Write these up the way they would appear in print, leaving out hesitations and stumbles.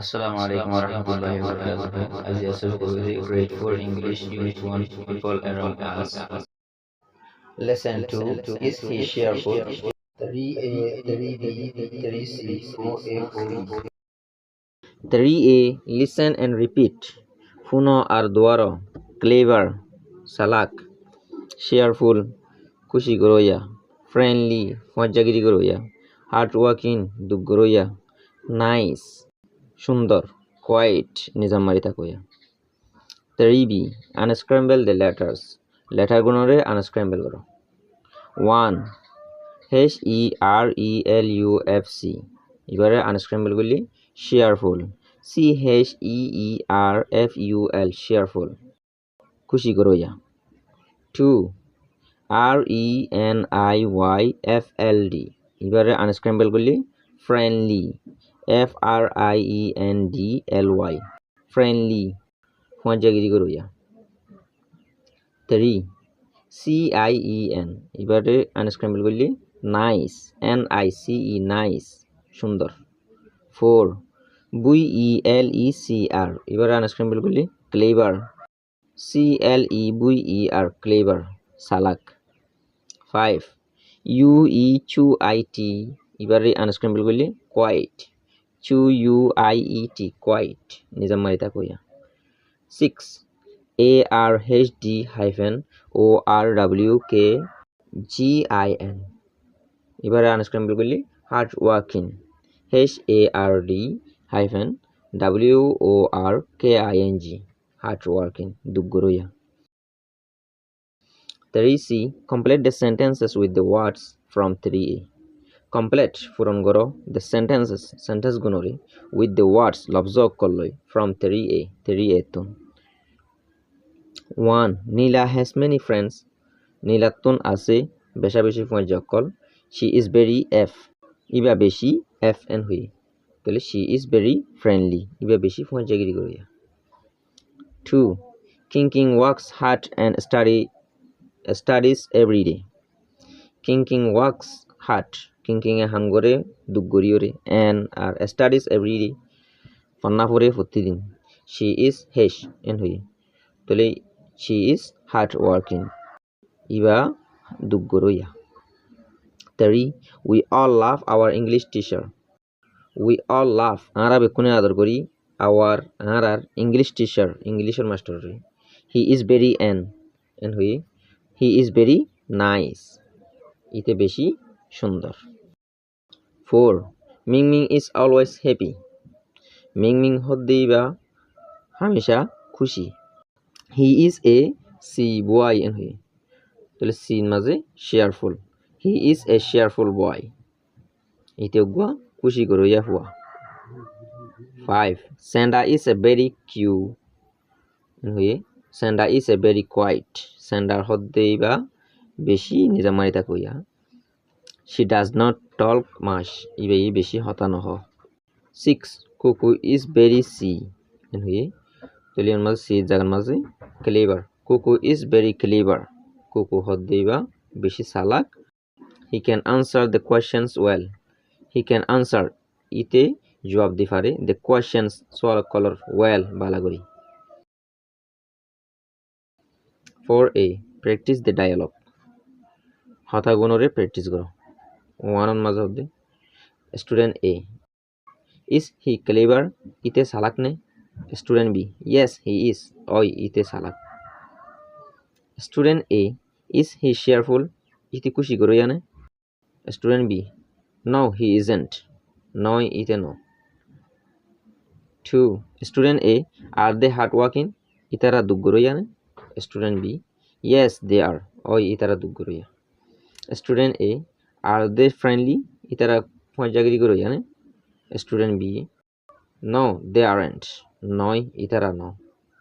Assalamu alaikum warahmatullahi wabarakatuh. As Yasir Kogiri, grade 4 English, Unit 1, People Around Us. Lesson 2, Is he cheerful? 3A, 3B, 3C, 4A, 4B. 3A, listen and repeat. Funo Arduaro, clever, salak, cheerful, kushi goroya, friendly, fajagiri goroya, hardworking, duk goroya, nice, সুন্দর, quiet, Nizam মারি থাকোয়া। 3B, unscramble the letters. লেটারগুলোরে unscramble করো। 1. HERELUFC, এবারে unscramble করলি cheerful, CHEERFUL, cheerful, খুশি করোয়া। 2. RENIYFLD, এবারে unscramble করলি friendly, FRIENDLY, friendly, ফজাগিরি করোয়া। 3. CIEN, এবারে unscramble করলি নাইস, NICE, নাইস, সুন্দর। 4. BUELECR, এবারে আনস্ক্র্যাম্বল করলি ক্লেভার, CLEVER, ক্লেভার, সালাক। 5. UEQUIT, এবারে আনস্ক্র্যাম্বল করলি কোয়াইট, QUIET, কোয়াইট, নিজাম মারিতা কইয়া। 6. ARHD-ORWKGIN, এবারে আনস্ক্র্যাম্বল করলি hard working, HARD-WORKING, hard working, দুগ্গরইয়া। 3C, complete the sentences with the words from 3A. Complete পূরণ করো the sentences, sentence গুণরে with the words লফজ করলই from 3A, 3A তো। 1. Nila has many friends. নীলাতুন আছে বেশা বেশি ফজকল, she is very F, ইবা বেশি F and হুই, তাহলে she is very friendly, ইবা বেশি ফজগিরি করিয়া। 2. King works hard and studies every day. King works hard, king A হাঙ্গরে দুগ্গরিয়রে and R studies every day, ফন্না পরে প্রতিদিন, she is hesh and হুই, তাহলে she is hard working, Iba দুগ্গরইয়া। 3. We all love our English teacher. We all love, আমরা বেকুনে আদর করি our, আর English teacher, ইংলিশের master. he is very and হুই, he is very nice, ইতে বেশি সুন্দর। 4. Ming is always happy. Ming হদ্দেই বা হামেশা খুশি, he is a C boy and হুই, তাহলে সিন মাঝে cheerful, he is a cheerful boy, ইতে গুয়া খুশি করইয়া হুয়া। 5. Sandra is a very cute হুয়ে, Sandra is a very quiet, Sandra হদ্দেই বা বেশি নিজামারিতা কইয়া, she does not talk much, eBay বেশি হতানো হ। 6. Cuckoo is very C হুয়ে, তাহলে এর মাঝে সি জায়গার মাঝে clever, Cuckoo is very clever, কুকু হদ্দেই বা বেশি সালাক, he can answer the questions well, he can answer, ইতে জবাব দি পারে the questions সোয়াল কলর well বালাগরি। 4A, practice the dialogue. Hota গুণরে practice করো। 1 মাঝে হদ্দে student A, is he clever, ইতে সালাক নে? Student B, yes he is, ওই ইতে সালাক। Student A, is he cheerful, ইতে খুশি করো জানে? Student B, no he isn't, নয় ইতে no। 2. Student A, are they hardworking, ইতারা দুগ্গরো জানে? Student B, yes they are, ওই ইতারা দুগ্গরো। Student A, are they friendly, ইতারা ফজাগিরি করো জানে? Student B, no they aren't, নয় ইতারা no,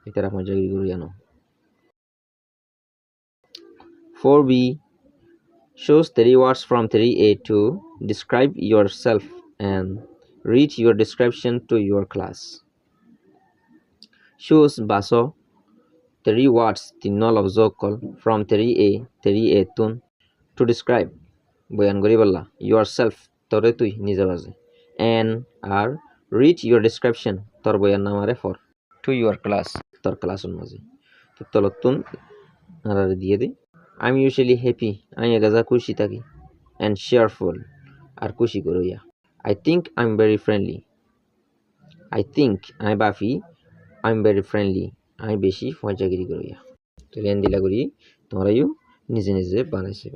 ইতারা ফজাগিরি করো জানো। 4B, choose 3 words from 3A to describe yourself and read your description to your class. Choose baso 3 words tinno lobzokol from 3A, 3A tun to describe বয়ান করি বললা yourself, তরে তুই নিজে বাজে, and আর রিড ইউর ডেসক্রিপশন তোর বইয়ের নাম আরে ফর টু ইউর ক্লাস তোর ক্লাসের মাঝে তো তলতুন আর দিয়ে দে আই এম ইউজুয়ালি হ্যাপি আমি এগাজা খুশি থাকি অ্যান্ড শেয়ারফুল আর খুশি করইয়া I think I am very friendly I think I বাফি আই এম ভেরি ফ্রেন্ডলি আমি বেশি মজাগিরি করইয়া তো লেন দিলা করি তোমরাইও নিজে নিজে বানাইছে